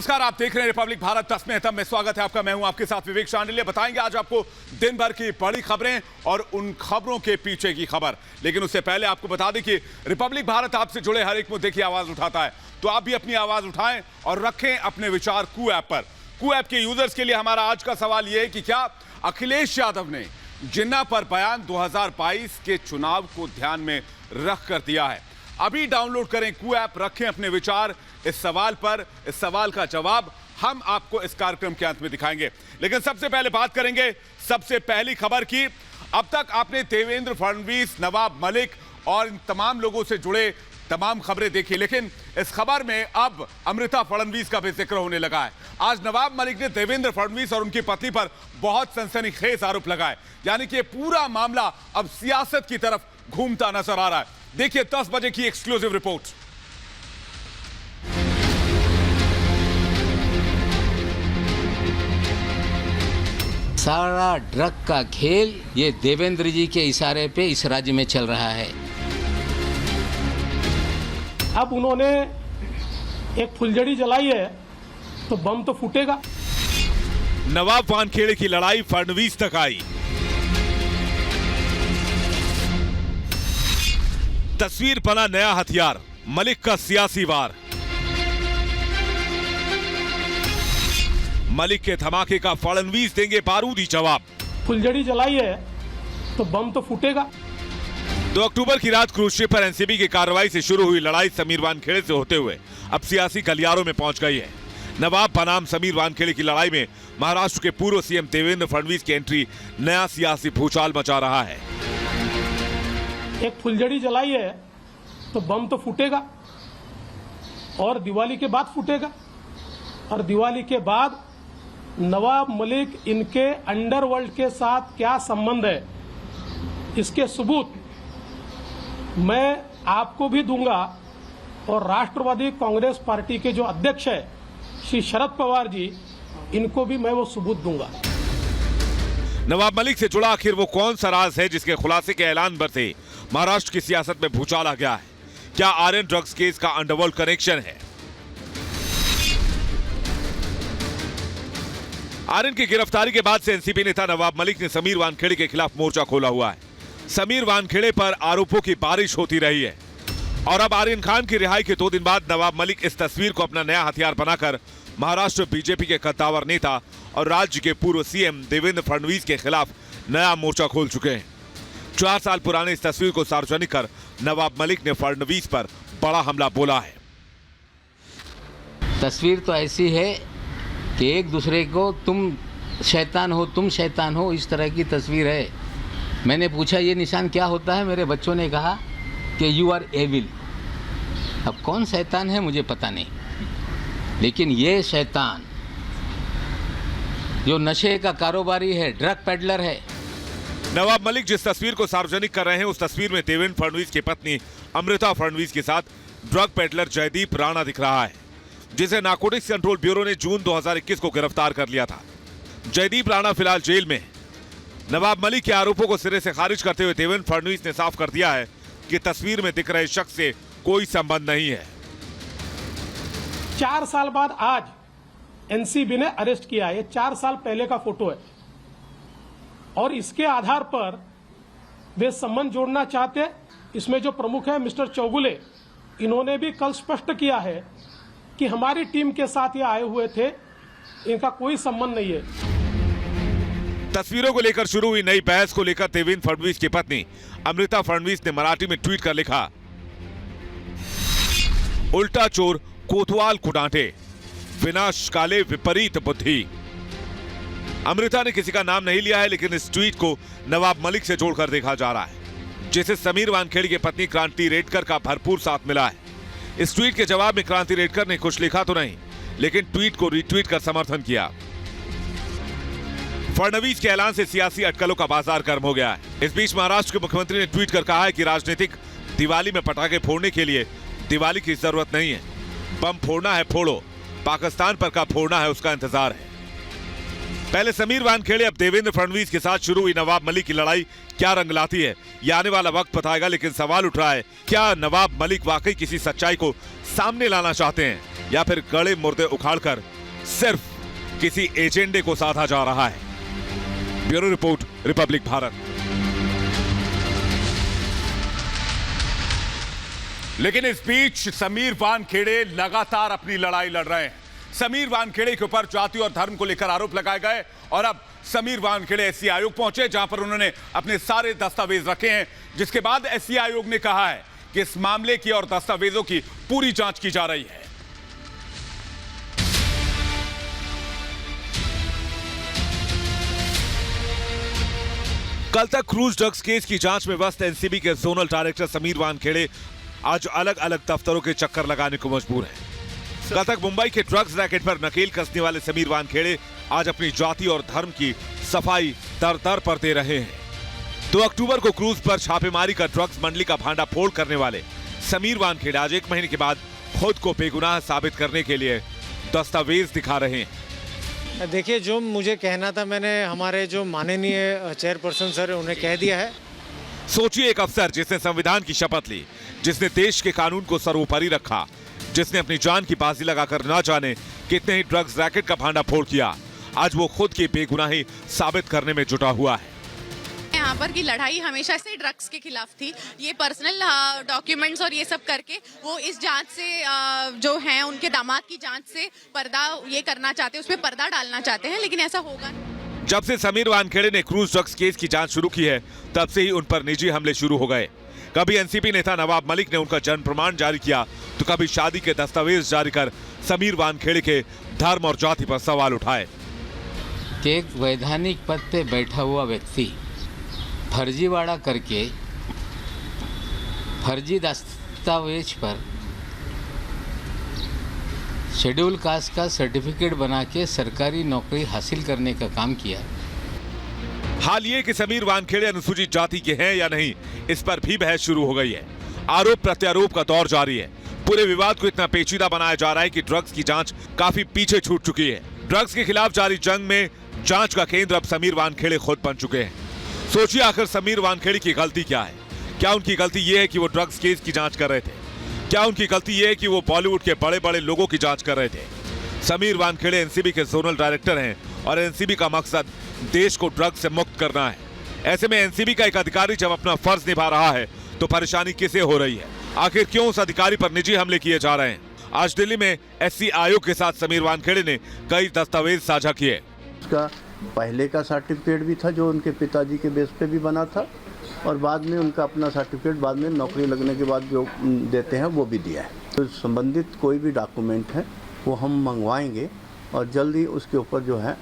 नमस्कार, आप देख रहे हैं रिपब्लिक भारत 10 में तब में स्वागत है आपका। मैं हूं आपके साथ विवेक शांडिल्य। बताएंगे आज आपको दिन भर की बड़ी खबरें और उन खबरों के पीछे की खबर। लेकिन उससे पहले आपको बता दें कि रिपब्लिक भारत आपसे जुड़े हर एक मुद्दे की आवाज उठाता है, तो आप भी अपनी आवाज उठाएं और रखें अपने विचार कू ऐप पर। कू ऐप के यूजर्स के लिए हमारा आज का सवाल यह है कि क्या अखिलेश यादव ने जिन्ना पर बयान 2022 के चुनाव को ध्यान में रख कर दिया है? अभी डाउनलोड करें कू ऐप, रखें अपने विचार इस सवाल पर। इस सवाल का जवाब हम आपको इस कार्यक्रम के अंत में दिखाएंगे। लेकिन सबसे पहले बात करेंगे सबसे पहली खबर की। अब तक आपने देवेंद्र फडणवीस, नवाब मलिक और इन तमाम लोगों से जुड़े तमाम खबरें देखी, लेकिन इस खबर में अब अमृता फडणवीस का भी जिक्र होने लगा है। आज नवाब मलिक ने देवेंद्र फडणवीस और उनकी पत्नी पर बहुत सनसनीखेज आरोप लगाए, यानी कि पूरा मामला अब सियासत की तरफ घूमता नजर आ रहा है। देखिए 10 बजे की एक्सक्लूसिव रिपोर्ट। सारा ड्रग का खेल ये देवेंद्र जी के इशारे पे इस राज्य में चल रहा है। अब उन्होंने एक फुलझड़ी जलाई है तो बम तो फूटेगा। नवाब वानखेड़े की लड़ाई फडणवीस तक आई। तस्वीर बना नया हथियार, मलिक का सियासी वार। मलिक के धमाके का फडणवीस देंगे बारूदी जवाब। फुलझड़ी जलाई है तो बम तो फूटेगा। 2 अक्टूबर की रात क्रूज शिप पर एनसीबी की कार्रवाई से शुरू हुई लड़ाई समीर वानखेड़े से होते हुए अब सियासी गलियारों में पहुंच गई है। नवाब बनाम समीर वानखेड़े की लड़ाई में महाराष्ट्र के पूर्व सीएम देवेंद्र फडणवीस की एंट्री नया सियासी भूचाल मचा रहा है। एक फुलझड़ी जलाई है तो बम तो फूटेगा और दिवाली के बाद फूटेगा। और दिवाली के बाद नवाब मलिक, इनके अंडरवर्ल्ड के साथ क्या संबंध है, इसके सबूत मैं आपको भी दूंगा और राष्ट्रवादी कांग्रेस पार्टी के जो अध्यक्ष है श्री शरद पवार जी, इनको भी मैं वो सबूत दूंगा। नवाब मलिक से जुड़ा आखिर वो कौन सा राज है जिसके खुलासे के ऐलान पर से महाराष्ट्र की सियासत में भूचाल आ गया है? क्या आर्यन ड्रग्स केस का अंडरवर्ल्ड कनेक्शन है? आर्यन की गिरफ्तारी के बाद से एनसीपी नेता नवाब मलिक ने समीर वानखेड़े के खिलाफ मोर्चा खोला हुआ है। समीर वानखेड़े पर आरोपों की बारिश होती रही है और अब आर्यन खान की रिहाई के 2 दिन बाद नवाब मलिक इस तस्वीर को अपना नया हथियार बनाकर महाराष्ट्र बीजेपी के कद्दावर नेता और राज्य के पूर्व सीएम देवेंद्र फडणवीस के खिलाफ नया मोर्चा खोल चुके हैं। 4 साल पुराने इस तस्वीर को सार्वजनिक कर नवाब मलिक ने फडणवीस पर बड़ा हमला बोला है। तस्वीर तो ऐसी है कि एक दूसरे को तुम शैतान हो, इस तरह की तस्वीर है। मैंने पूछा ये निशान क्या होता है, मेरे बच्चों ने कहा कि यू आर एविल। अब कौन शैतान है मुझे पता नहीं, लेकिन ये शैतान जो नशे का कारोबारी है, ड्रग पेडलर है। नवाब मलिक जिस तस्वीर को सार्वजनिक कर रहे हैं, उस तस्वीर में देवेंद्र फडणवीस की पत्नी अमृता फडणवीस के साथ ड्रग पेडलर जयदीप राणा दिख रहा है, जिसे नारकोटिक्स कंट्रोल ब्यूरो ने जून 2021 को गिरफ्तार कर लिया था। जयदीप राणा फिलहाल जेल में। नवाब मलिक के आरोपों को सिरे से खारिज करते हुए देवेंद्र फडणवीस ने साफ कर दिया है कि तस्वीर में दिख रहे शख्स से कोई संबंध नहीं है। 4 साल बाद आज एनसीबी ने अरेस्ट किया है। ये 4 साल पहले का फोटो है और इसके आधार पर वे संबंध जोड़ना चाहते। इसमें जो प्रमुख है मिस्टर चौगुले, इन्होंने भी कल स्पष्ट किया है कि हमारी टीम के साथ ये आए हुए थे, इनका कोई संबंध नहीं है। तस्वीरों को लेकर शुरू हुई नई बहस को लेकर देवेंद्र फडणवीस की पत्नी अमृता फडणवीस ने मराठी में ट्वीट कर लिखा, उल्टा चोर कोतवाल को डांटे, विनाश काले विपरीत बुद्धि। अमृता ने किसी का नाम नहीं लिया है, लेकिन इस ट्वीट को नवाब मलिक से जोड़कर देखा जा रहा है, जिसे समीर वानखेड़े की पत्नी क्रांति रेडकर का भरपूर साथ मिला है। इस ट्वीट के जवाब में क्रांति रेडकर ने कुछ लिखा तो नहीं, लेकिन ट्वीट को रीट्वीट कर समर्थन किया। फडणवीस के ऐलान से सियासी अटकलों का बाजार गर्म हो गया है। इस बीच महाराष्ट्र के मुख्यमंत्री ने ट्वीट कर कहा है कि राजनीतिक दिवाली में पटाखे फोड़ने के लिए दिवाली की जरूरत नहीं है। बम फोड़ना है फोड़ो, पाकिस्तान पर कब फोड़ना है उसका इंतजार है। पहले समीर वानखेड़े, अब देवेंद्र फडणवीस के साथ शुरू हुई नवाब मलिक की लड़ाई क्या रंग लाती है, ये आने वाला वक्त बताएगा। लेकिन सवाल उठ रहा है, क्या नवाब मलिक वाकई किसी सच्चाई को सामने लाना चाहते हैं, या फिर गड़े मुर्दे उखाड़कर सिर्फ किसी एजेंडे को साधा जा रहा है? Bureau report, Republic Bharat. लेकिन इस बीच समीर वानखेड़े लगातार अपनी लड़ाई लड़ रहे हैं। समीर वानखेड़े के ऊपर जाति और धर्म को लेकर आरोप लगाए गए और अब समीर वानखेड़े एससी आयोग पहुंचे, जहां पर उन्होंने अपने सारे दस्तावेज रखे हैं, जिसके बाद एससी आयोग ने कहा है कि इस मामले की और दस्तावेजों की पूरी जांच की जा रही है। कल तक क्रूज ड्रग्स केस की जांच में व्यस्त एनसीबी के जोनल डायरेक्टर समीर वानखेड़े आज अलग अलग दफ्तरों के चक्कर लगाने को मजबूर हैं। कल तक मुंबई के ड्रग्स रैकेट पर नकेल कसने वाले समीर वानखेड़े आज अपनी जाति और धर्म की सफाई दर दर पर दे रहे हैं। 2 अक्टूबर को क्रूज पर छापेमारी कर ड्रग्स मंडली का भांडा फोड़ करने वाले समीर वानखेड़े आज 1 महीने के बाद खुद को बेगुनाह साबित करने के लिए दस्तावेज दिखा रहे हैं। देखिए, जो मुझे कहना था मैंने हमारे जो माननीय चेयरपर्सन सर उन्हें कह दिया है। सोचिए, एक अफसर जिसने संविधान की शपथ ली, जिसने देश के कानून को सर्वोपरि रखा, जिसने अपनी जान की बाजी लगाकर ना जाने कितने ही ड्रग्स रैकेट का भांडा फोड़ किया, आज वो खुद की बेगुनाही साबित करने में जुटा हुआ है। यहाँ पर की लड़ाई हमेशा से ड्रग्स के खिलाफ थी। ये पर्सनल डॉक्यूमेंट्स और ये सब करके वो इस जांच से जो हैं उनके दामाद की जांच से पर्दा ये करना चाहते हैं, उसमें पर्दा डालना चाहते हैं, लेकिन ऐसा होगा नहीं। जब से समीर वानखेड़े ने क्रूज ड्रग्स केस की जांच शुरू की है, तब से ही उन पर निजी हमले शुरू हो गए। कभी एनसीपी नेता नवाब मलिक ने उनका जन्म प्रमाण जारी किया, तो कभी शादी के दस्तावेज जारी कर समीर वानखेड़े के धर्म और जाति पर सवाल उठाए। एक वैधानिक पद पे बैठा हुआ व्यक्ति फर्जीवाड़ा करके फर्जी दस्तावेज पर शेड्यूल कास्ट का सर्टिफिकेट बना के सरकारी नौकरी हासिल करने का काम किया। हाल ये कि समीर वानखेड़े अनुसूचित जाति के हैं या नहीं, इस पर भी बहस शुरू हो गई है। आरोप प्रत्यारोप का दौर जारी है। पूरे विवाद को इतना पेचीदा बनाया जा रहा है कि ड्रग्स की जांच काफी पीछे छूट चुकी है। ड्रग्स के खिलाफ जारी जंग में जांच का केंद्र अब समीर वानखेड़े खुद बन चुके हैं। सोचिए, आखिर समीर वानखेड़े की गलती क्या है? क्या उनकी गलती यह है कि वो ड्रग्स केस की जांच कर रहे थे? क्या उनकी गलती यह है कि वो बॉलीवुड के बड़े बड़े लोगों की जांच कर रहे थे? समीर वानखेड़े एनसीबी के जोनल डायरेक्टर हैं और एनसीबी का मकसद देश को ड्रग्स से मुक्त करना है। ऐसे में एनसीबी का एक अधिकारी जब अपना फर्ज निभा रहा है, तो परेशानी किसे हो रही है? आखिर क्यों उस अधिकारी पर निजी हमले किए जा रहे हैं? आज दिल्ली में एससी आयोग के साथ समीर वानखेड़े ने कई दस्तावेज साझा किए। उसका पहले का सर्टिफिकेट भी था जो उनके पिताजी के बेस पे भी बना था, और बाद में उनका अपना सर्टिफिकेट बाद में नौकरी लगने के बाद जो देते हैं वो भी दिया है। तो संबंधित कोई भी डॉक्यूमेंट है वो हम मंगवाएंगे और जल्दी उसके ऊपर जो है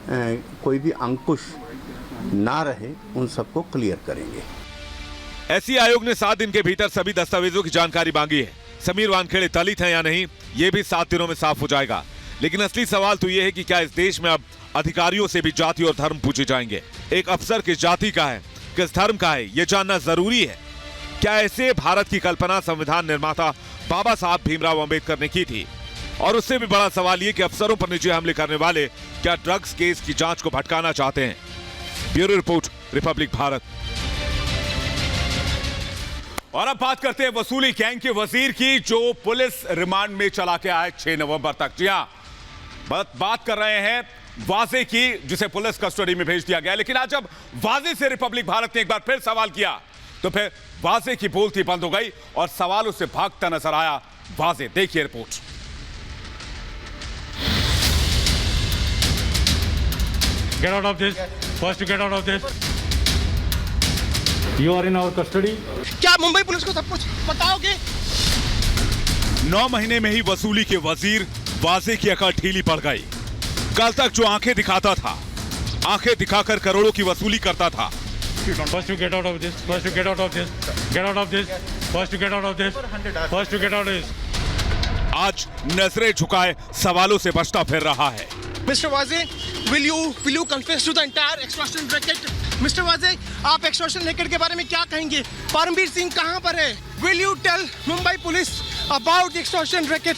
कोई भी अंकुश ना रहे, उन सबको क्लियर करेंगे। एससी आयोग ने 7 दिन के भीतर सभी दस्तावेजों की जानकारी मांगी है। समीर वानखेड़े दलित हैं या नहीं, ये भी 7 दिनों में साफ हो जाएगा। लेकिन असली सवाल तो ये है कि क्या इस देश में अब अधिकारियों से भी जाति और धर्म पूछे जाएंगे? एक अफसर किस जाति का है, किस धर्म का है, ये जानना जरूरी है। क्या ऐसे भारत की कल्पना संविधान निर्माता बाबा साहब भीमराव अंबेडकर ने की थी? और उससे भी बड़ा सवाल ये कि अफसरों पर निजी हमले करने वाले क्या ड्रग्स केस की जांच को भटकाना चाहते हैं? Bureau report, Republic Bharat. और अब बात करते हैं वसूली गैंग के वजीर की, जो पुलिस रिमांड में चला के आए 6 नवंबर तक। जी हां, बात कर रहे हैं वाजे की, जिसे पुलिस कस्टडी में भेज दिया गया। लेकिन आज जब वाजे से रिपब्लिक भारत ने एक बार फिर सवाल किया, तो फिर वाजे की बोलती बंद हो गई और सवालों से भागता नजर आया वाजे। देखिए report. Get out of this. First, get out of this. You are in our custody. क्या मुंबई पुलिस को सब कुछ बताओगे? 9 महीने में ही वसूली के वजीर वाजे की अकड़ ढीली पड़ गई। कल तक जो आंखें दिखाता था, आंखें दिखाकर करोड़ों की वसूली करता था, First, you get out of this. First, you get out of this. Get out of this. First, you get out of this. First, you get out of this. आज नजरें झुकाए सवालों से बचता फिर रहा है। Mr. Waze, will you confess to the entire extortion racket? Mr. Waze, आप extortion racket के बारे में क्या कहेंगे? परमवीर सिंह कहाँ पर है? Will you tell Mumbai police about the extortion racket?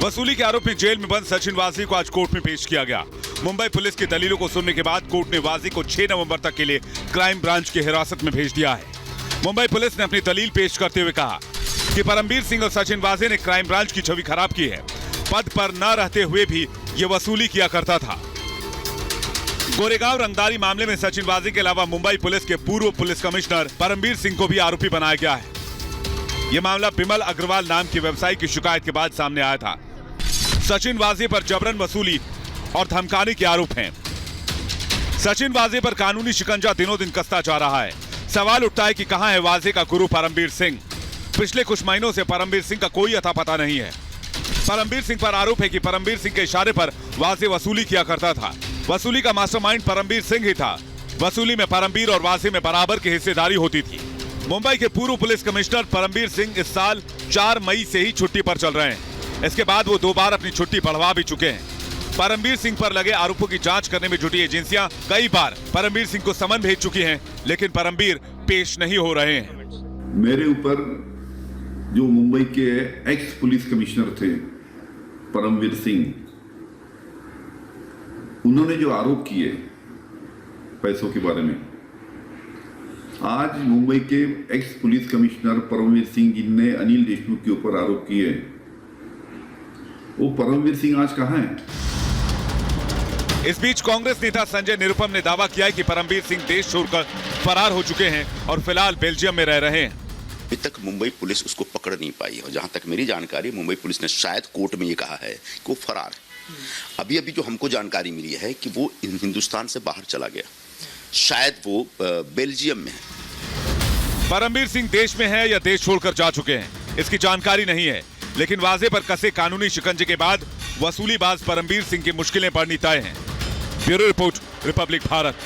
वसूली के आरोप में जेल में बंद सचिन वाजी को आज कोर्ट में पेश किया गया। मुंबई पुलिस की दलीलों को सुनने के बाद कोर्ट ने वाजी को 6 नवंबर तक के लिए क्राइम ब्रांच की हिरासत में भेज दिया है। मुंबई पुलिस ने अपनी दलील पेश करते हुए कहा कि परमबीर सिंह और सचिन वाजी ने क्राइम ब्रांच की छवि खराब की है। पद पर न रहते हुए भी ये वसूली किया करता था। गोरेगांव रंगदारी मामले में सचिन वाजी के अलावा मुंबई पुलिस के पूर्व पुलिस कमिश्नर परमबीर सिंह को भी आरोपी बनाया गया है। यह मामला बिमल अग्रवाल नाम के व्यवसायी की शिकायत के बाद सामने आया था। सचिन वाजी पर जबरन वसूली और धमकाने के आरोप हैं। सचिन वाजी पर कानूनी शिकंजा दिनों दिन कसता जा रहा है। सवाल उठता है कि कहां है वाजी का गुरु परमबीर सिंह। पिछले कुछ महीनों से परमबीर सिंह का कोई अता पता नहीं है। परमबीर सिंह पर आरोप है कि परमबीर सिंह के इशारे पर वाजी वसूली किया करता था। वसूली का मास्टरमाइंड परमबीर सिंह ही था। वसूली में परमबीर और वाजी में बराबर की हिस्सेदारी होती थी। मुंबई के पूर्व पुलिस कमिश्नर परमबीर सिंह इस साल 4 मई से ही छुट्टी पर चल रहे हैं। इसके बाद वो 2 बार अपनी छुट्टी बढ़वा भी चुके हैं। परमबीर सिंह पर लगे आरोपों की जांच करने में जुटी एजेंसियां कई बार परमबीर सिंह को समन भेज चुकी हैं, लेकिन परमबीर पेश नहीं हो रहे हैं। मेरे ऊपर जो मुंबई के एक्स पुलिस कमिश्नर थे परमबीर सिंह, उन्होंने जो आरोप किए पैसों के बारे में, आज मुंबई के x police commissioner Parambir Singh जिनने अनिल देशमुख के ऊपर आरोप किए, वो परमबीर सिंह आज कहां है? इस बीच कांग्रेस नेता संजय निरुपम ने दावा किया है कि परमबीर सिंह देश छोड़कर फरार हो चुके हैं और फिलहाल बेल्जियम में रह रहे हैं। अभी तक मुंबई पुलिस उसको पकड़ नहीं पाई और जहां तक मेरी जानकारी, मुंबई पुलिस ने शायद कोर्ट में ये कहा है कि वो फरार है। अभी जो हमको जानकारी मिली है कि वो हिंदुस्तान से बाहर चला गया, शायद वो बेल्जियम में है। परमबीर सिंह देश में है या देश छोड़कर जा चुके हैं, इसकी जानकारी नहीं है, लेकिन वाजे पर कसे कानूनी शिकंजे के बाद वसूलीबाज परमबीर सिंह की मुश्किलें बढ़नी तय हैं। Bureau report, Republic Bharat.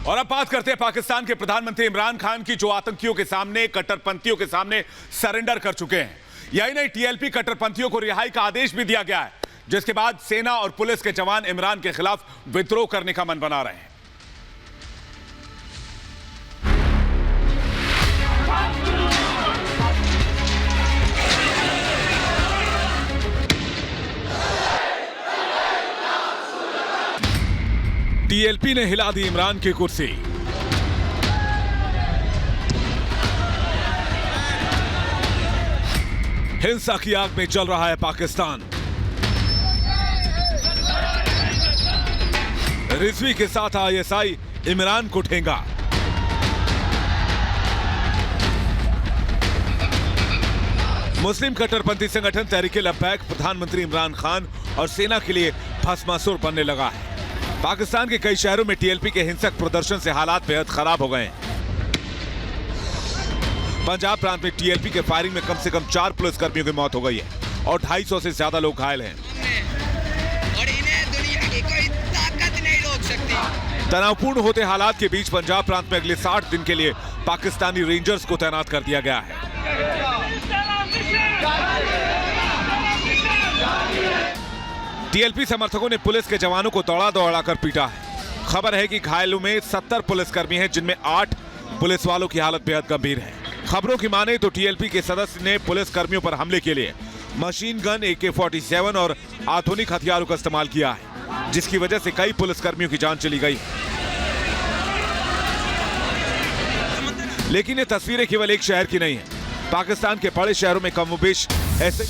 और अब बात करते हैं पाकिस्तान के प्रधानमंत्री इमरान खान की, जो आतंकियों के सामने, कट्टरपंथियों के सामने सरेंडर कर चुके हैं। यही नहीं, टीएलपी कट्टरपंथियों को रिहाई का आदेश भी दिया गया है, जिसके बाद सेना और पुलिस के जवान इमरान के खिलाफ विद्रोह करने का मन बना रहे हैं। टीएलपी ने हिला दी इमरान की कुर्सी। हिंसा की आग में जल रहा है पाकिस्तान। रिजवी के साथ आईएसआई इमरान को ठेंगा। मुस्लिम कट्टरपंथी संगठन तहरीक-ए-लब्बैक प्रधानमंत्री इमरान खान और सेना के लिए भस्मासुर बनने लगा है। पाकिस्तान के कई शहरों में टीएलपी के हिंसक प्रदर्शन से हालात बेहद खराब हो गए हैं। पंजाब प्रांत में टीएलपी के फायरिंग में कम से कम 4 पुलिसकर्मियों की मौत हो गई है और 250 से ज्यादा लोग घायल हैं। और इन्हें दुनिया की कोई ताकत नहीं रोक सकती। तनावपूर्ण होते हालात के बीच पंजाब प्रांत में अगले 60 दिन के लिए पाकिस्तानी रेंजर्स को तैनात कर दिया गया है। टीएलपी समर्थकों ने पुलिस के जवानों को दौड़ा कर पीटा है। खबर है कि घायलों में 70 पुलिसकर्मी हैं, जिनमें 8 पुलिस वालों की हालत बेहद गंभीर है। खबरों की माने तो टीएलपी के सदस्य ने पुलिस कर्मियों पर हमले के लिए मशीन गन, AK-47 और आधुनिक हथियारों का इस्तेमाल किया है, जिसकी वजह से कई पुलिसकर्मियों की जान चली गई। लेकिन ये तस्वीरें केवल एक शहर की नहीं है। पाकिस्तान के बड़े शहरों में कमोबेश ऐसे